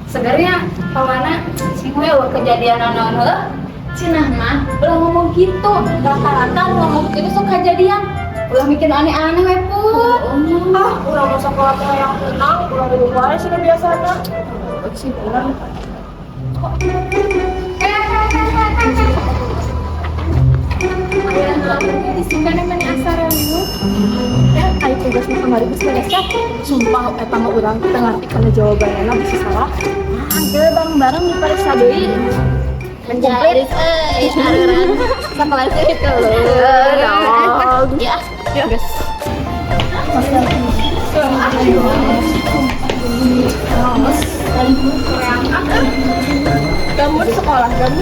Segernya pawana sing we kejadian naon cenah mah ulah ngomong gitu rata-rata ngomong gitu sok kejadian ulah mikir aneh-aneh we pun Urang masa sekolah yang tenang, urang di rumah aja sudah biasa ada. sih pulang disimpan mana asaran lu Ayo tugas mah kemarin geus beresnya. Sumpah eta mah urang teu ngarti kana jawabanna bisa salah. teu bareng-bareng diperiksa deui Komplit. areran sakelas itu ya Guys. Kamu di sekolah, kamu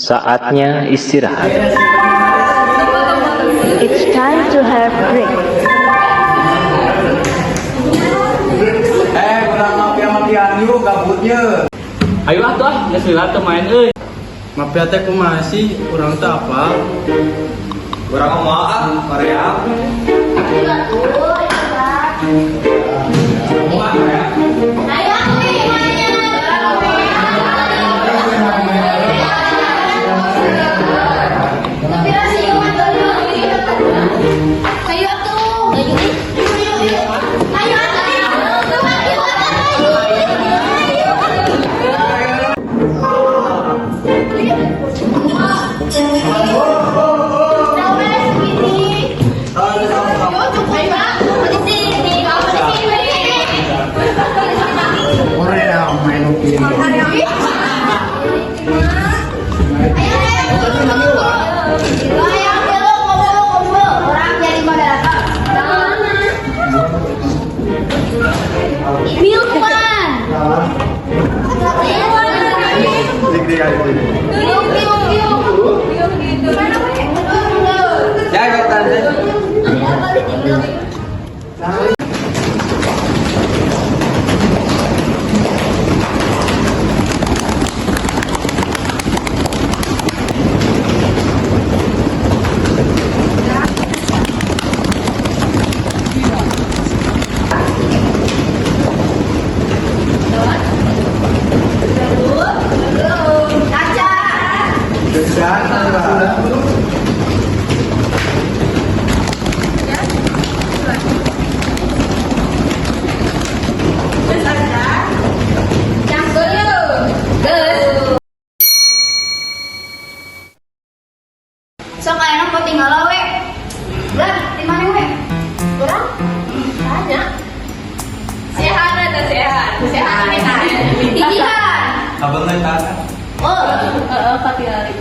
Saatnya istirahat. It's time to have break. Kurang mafia-mafiaan yuk gabutnya. Ayo atuh, geus lila teu main euy. Mafia teh kumaha sih? Urang teh apa? Urang mah Korea. sok ayeuna pot tinggal we lah di mana we urang tanya sehat atau sehat ini kan tijian Abang lain tak? katilari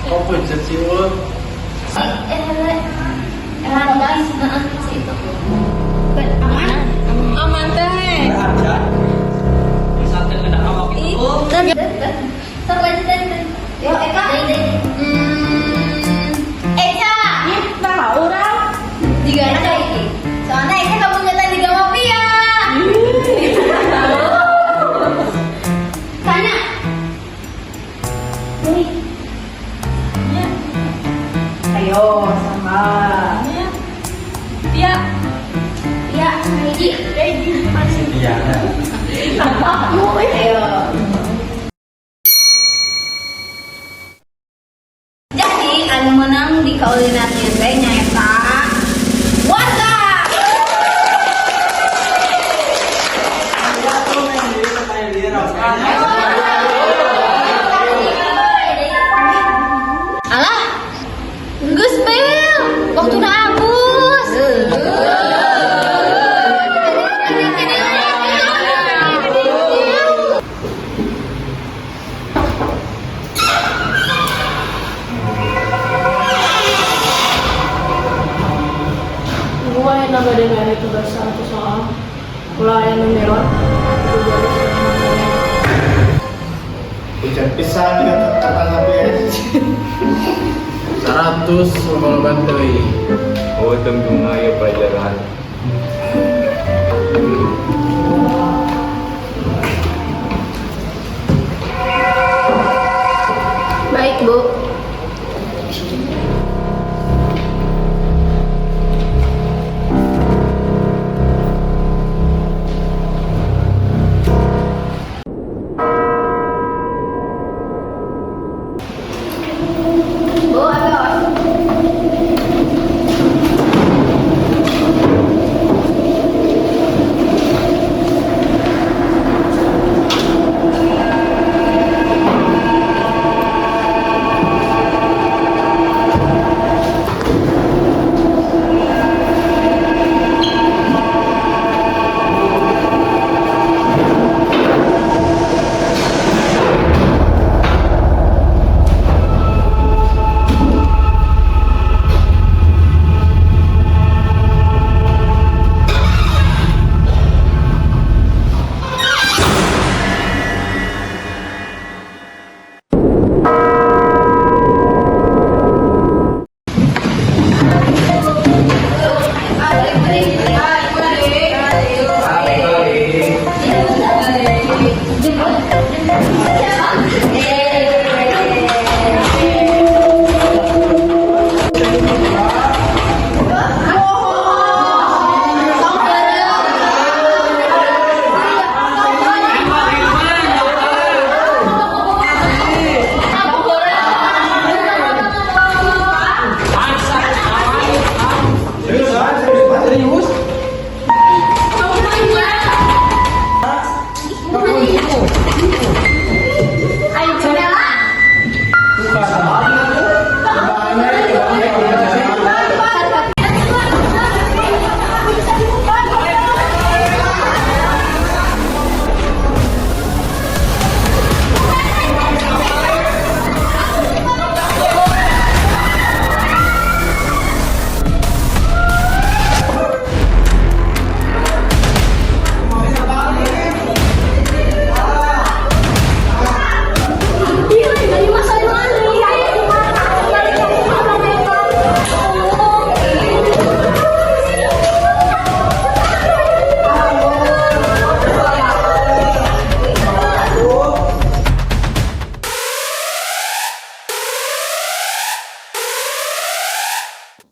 Kau pencet sih ul. guys situ aman teh Aja. Bisa teh kena awak itu. sok lanjutin yo Eka Eka Tahu urang. juga ada iki soalnya Eka kamu ngetan juga mafia Iya. Ayo. Jadi, anu menang di kaulinan teh nyaeta warga. Alah, geus bel, waktuna abus. Gua yang nggak dengar itu tugas satu soal pelayan merah itu dari semuanya. Ujian pisan kata HPS. 100 kalau bantuin. Oh, tunggu ya pelajaran. Baik Bu. Bu, ayo.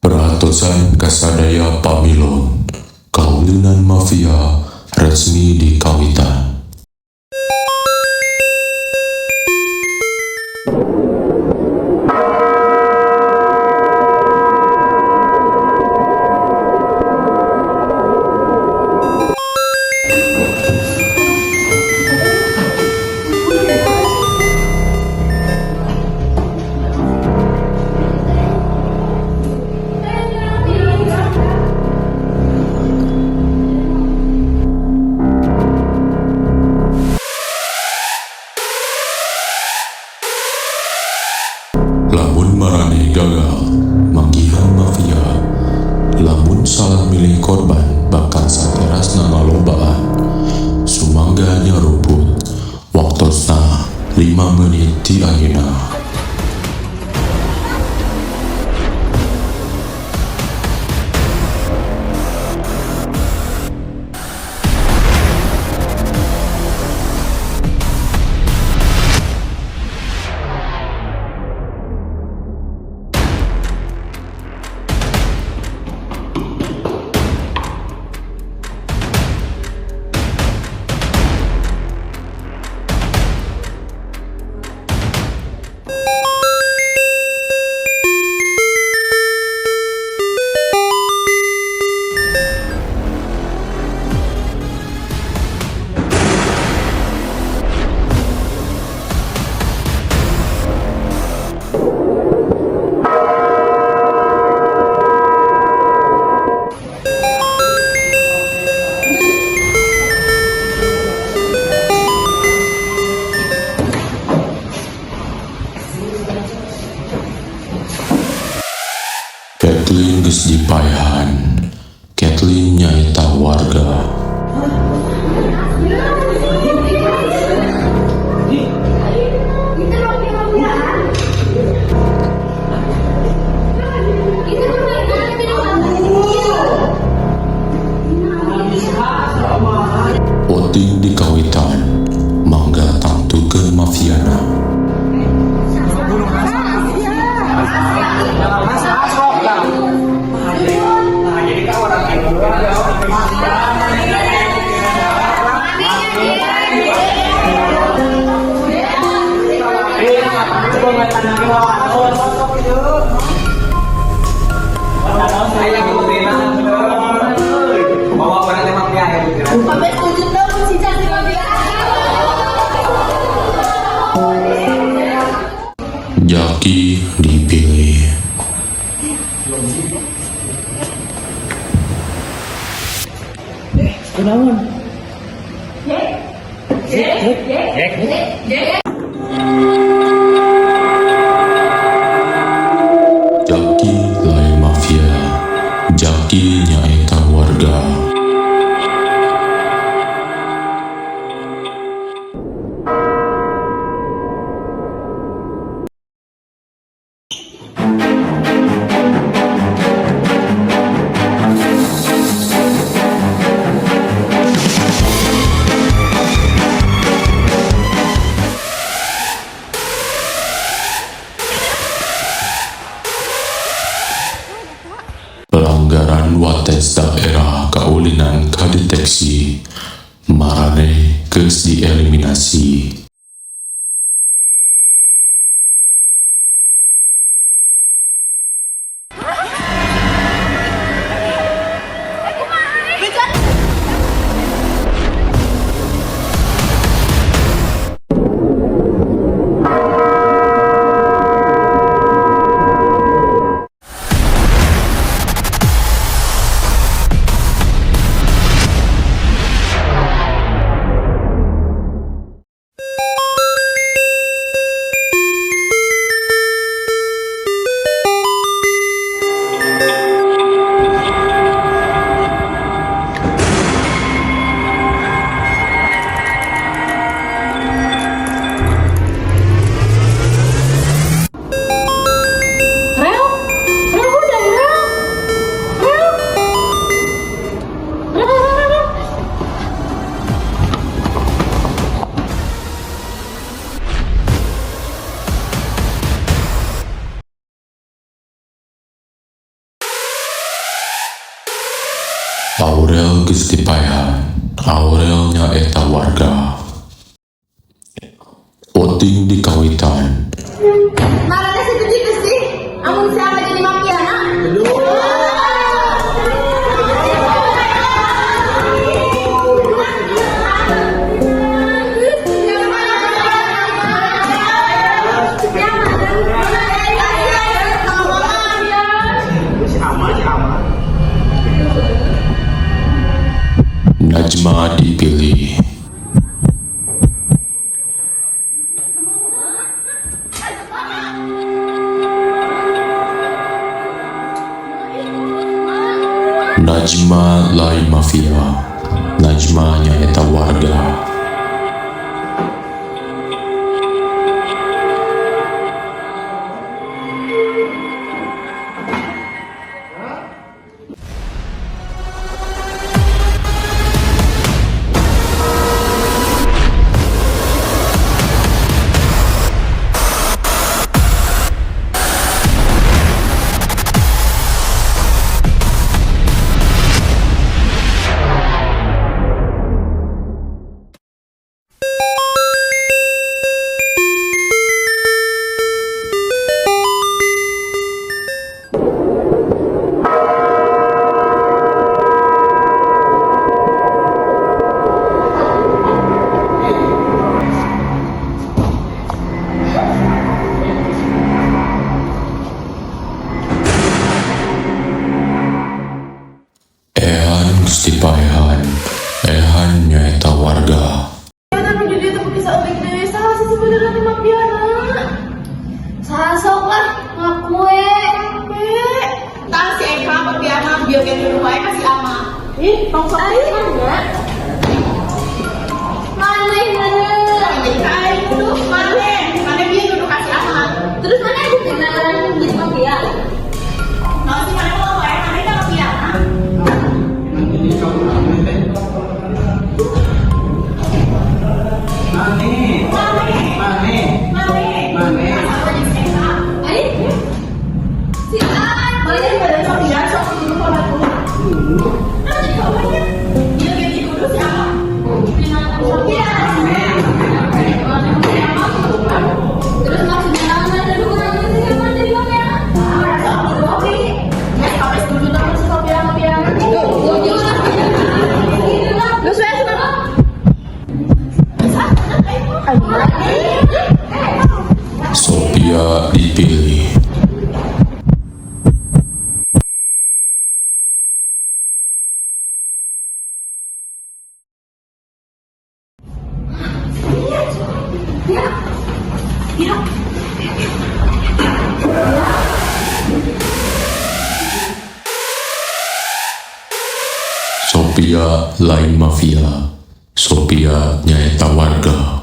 Peratusan Kasadaya Pamilon, kaulinan mafia resmi dikawitan. Poting di kawitan mangga tangtukeun mafiana. Jaki dipilih. Jaki lain mafia, Jaki nyaeta warga. Pelanggaran wates daerah kaulinan kadeteksi, marane geus dieliminasi. Aurel geus dipaehan, Aurel nyaeta warga. Poting di kawitan, Marane situ gitu sih. Amun siapa jadi mafiana? Najma dipilih. Najma lain mafia, Najma nyaeta warga. Ya. Ya. Sophia lain mafia. Sophia nyaeta warga.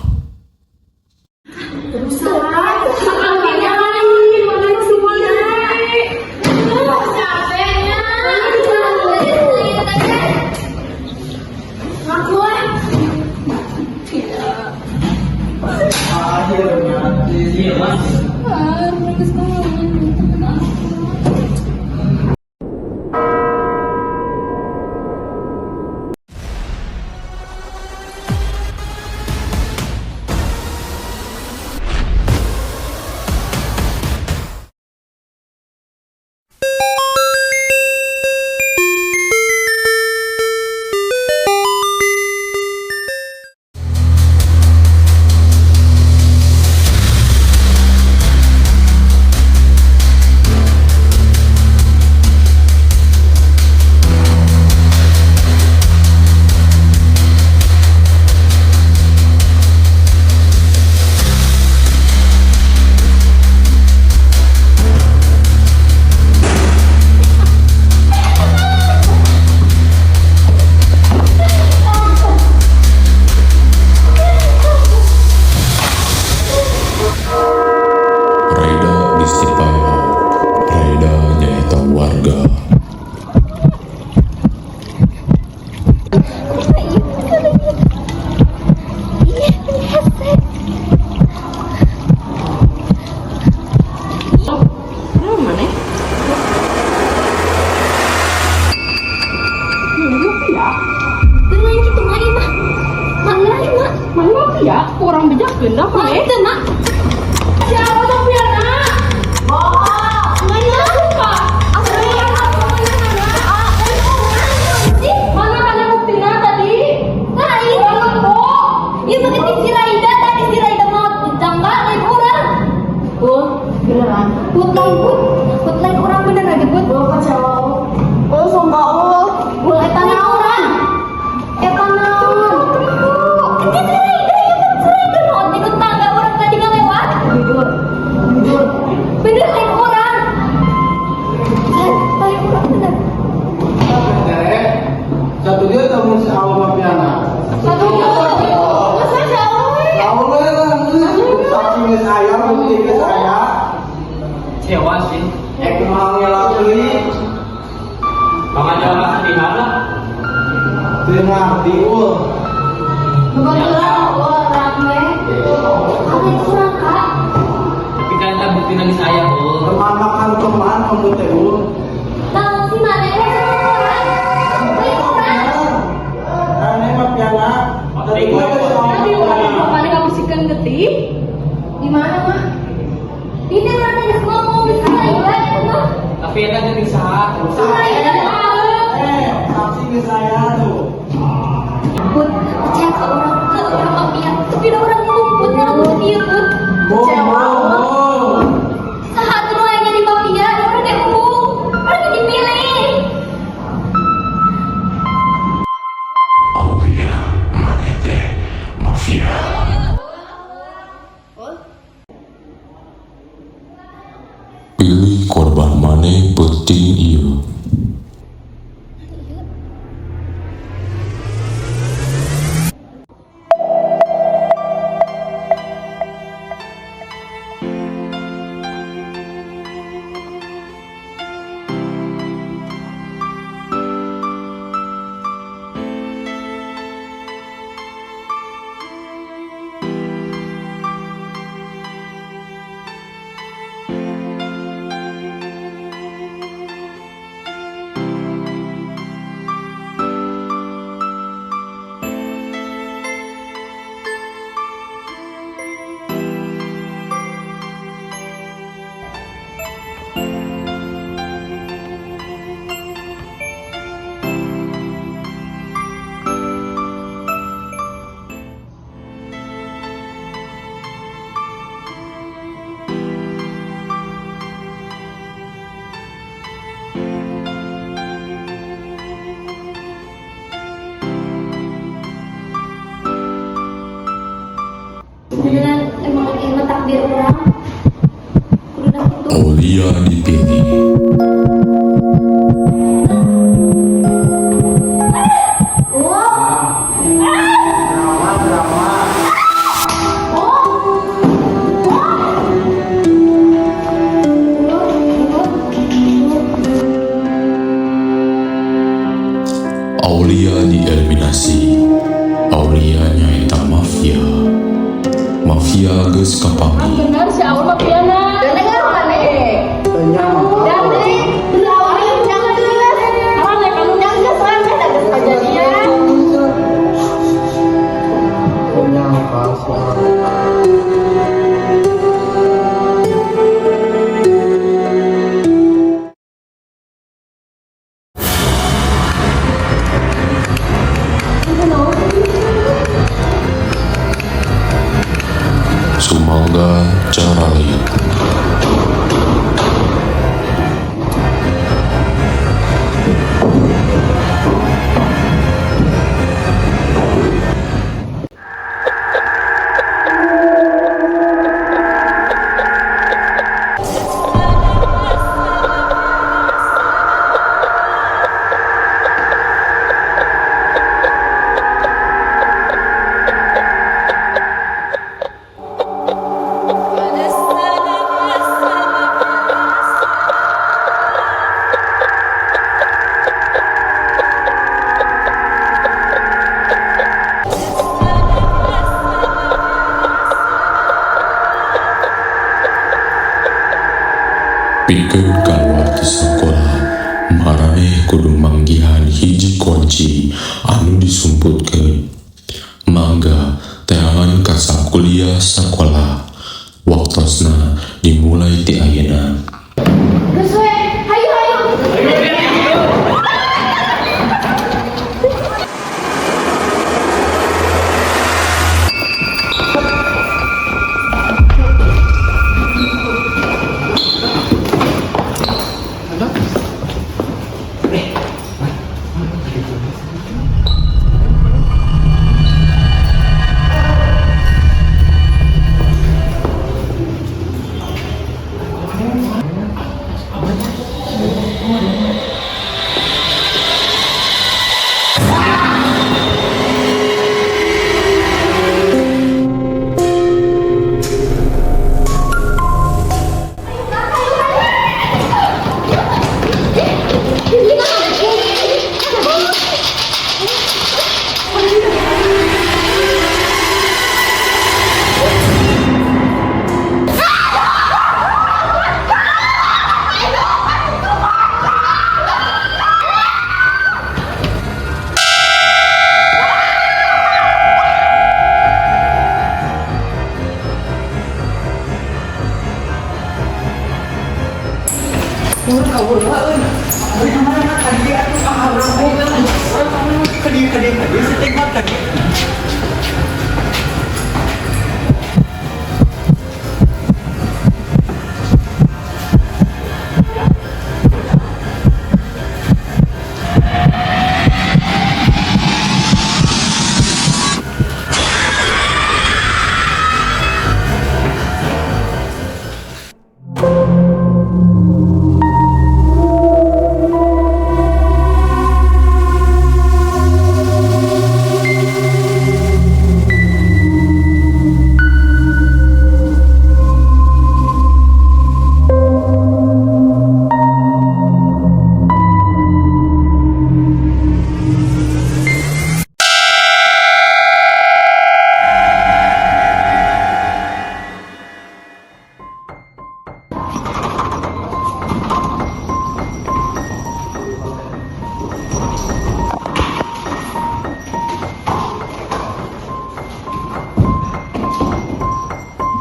Raida Disipaya. Raida nyaeta warga. Dengan gitu mah ieu mah. Mana mah? Mana ya? Kurang bijak benda mah Mah teu nak. Siapa tuh piana? Oh, mana suka? Aku yang aku mana kalian buktinya tadi? Nah, ini kamu kok. Ieu mah si Raida tadi si Raida mau dijanggal lain orang. Oh, beneran. Put lain orang beneran disebut. Oh, kecewa. Oh, sumpah Allah. Mulai tanya orang. Eta naon? Ini si Raida mau di tetangga orang tadi nggak lewat. Jujur. Jujur. Bener lain orang. Lain orang bener. Satu dia kamu si Awa Mafiana. Satu masa jauh. Kamu lah, saksi nges saya, bukti nges saya. Sewa sih. Ekmal ngelak beli, Makanya mas di mana? dengan diul. Kebetulan orang ada kurang kak. Tapi kan tak bukti nangis saya tuh. Teman makan teman, kamu teul. Tahu si mana orang? Lain orang. Aneh Mafiana. Tadi gua dari Awa Tadi Mafiana. mana kamu sikan getih? Di mana mah? Ini mana yang ngomong di Raida itu mah? Tapi ya kan jadi sah. Si Raida tahu. Saksi nges saya tuh. Put, percaya ke orang mafia. Tapi ada orang ngumpul yang mafia put. Bohong. Sahat rumahnya di mafia, ada orang kayak umum. Aulia dipilih. Aulia dieliminasi. Aulia nyaita mafia. Mafia geus kapami. Benar si Aul mah piana. Dengar mana? Jangan Mana kamu kejadian. Sumangga cara lain. Pikeun kaluar ti sakola, maraneh kudu manggihan hiji kunci anu disumputkeun. Mangga teangan ka sakuliah sakola. Waktosna dimulai ti ayeuna. Geus we, hayu hayu.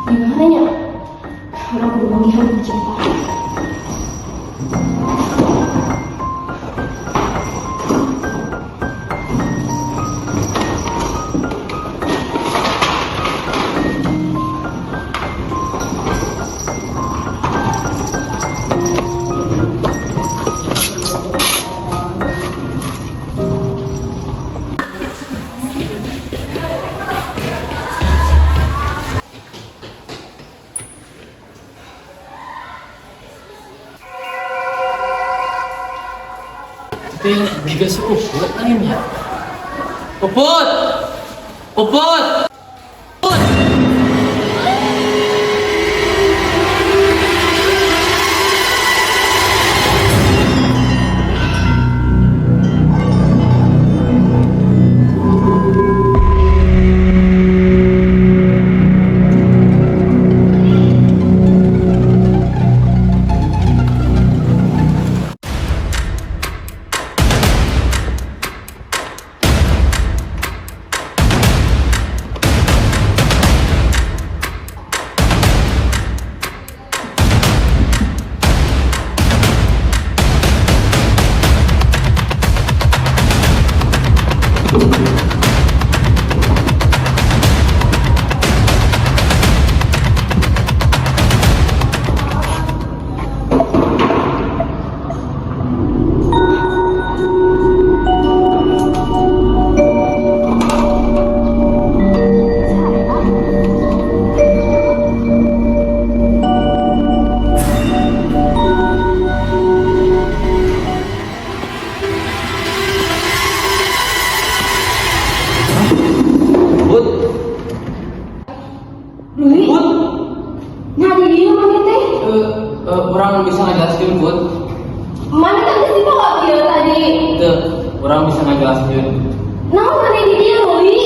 Gimana ya? Orang kudu manggihan hiji Pak. teh jika si Puput lainnya. Puput! Puput! Puput! Lui, nyari dia mana teh? Orang bisa ngajelaskeun, Put. Mana kan tadi bawa dia tadi? Teu, orang bisa ngajelaskeun. Naon mana di dia, Lui?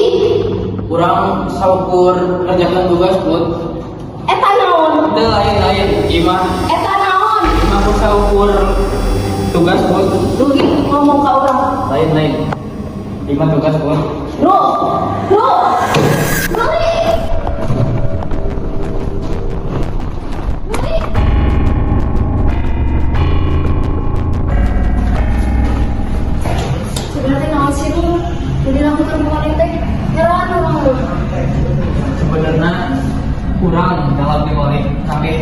Orang saukur ngerjakan tugas, Put. Eta naon? Teu lain-lain, imah. Eta naon? Imah ku saukur tugas, Put. Lui ngomong ke orang. Lain-lain. Imah tugas, Put. Bro, Lui. Sebenarnya naon sih lu? Jadi lakukan bukan teh. Nyerah orang lu. Sebenarnya kurang dalam teori kabeh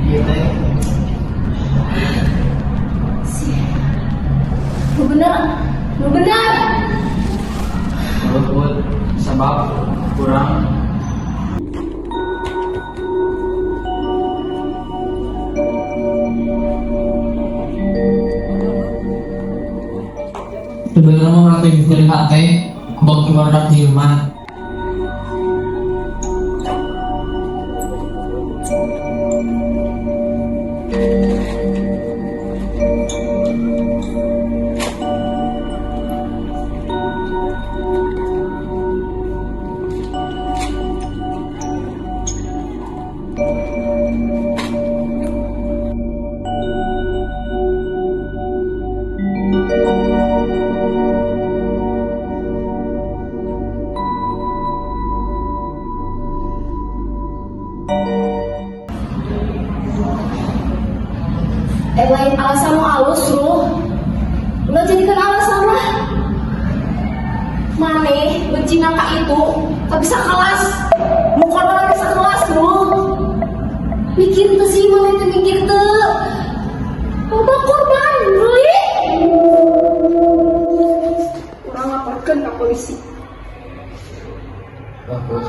ieu teh. Lu benar. Put, sebab kurang sebenarnya mau ngerti dari hati bang keluar di rumah. Lain alasan lu halus lu. Udah jadikan alasan lah. Mane benci ngaka itu tak bisa kelas. Muka orang bisa kelas lu. Mikir tuh sih mana itu mikir tuh. Apa korban Lui? Kurang laporkan ke polisi. Bagus.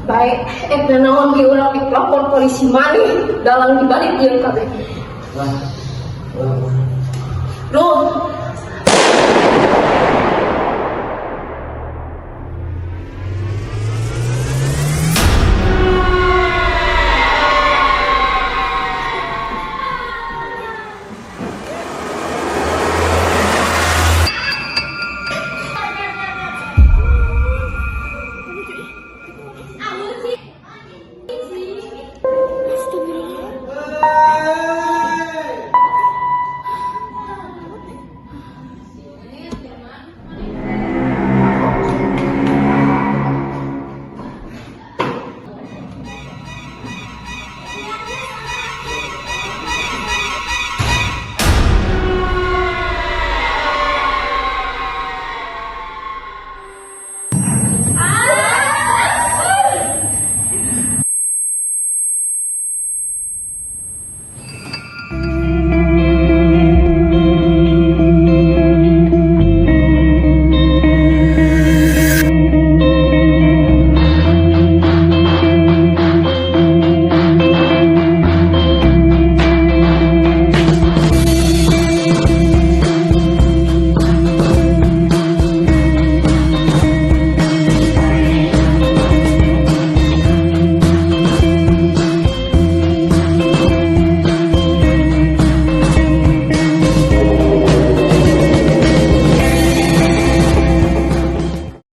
Baik, naon ge urang dilapor polisi mana dalang dibalik ieu kabeh. Lah. Loh,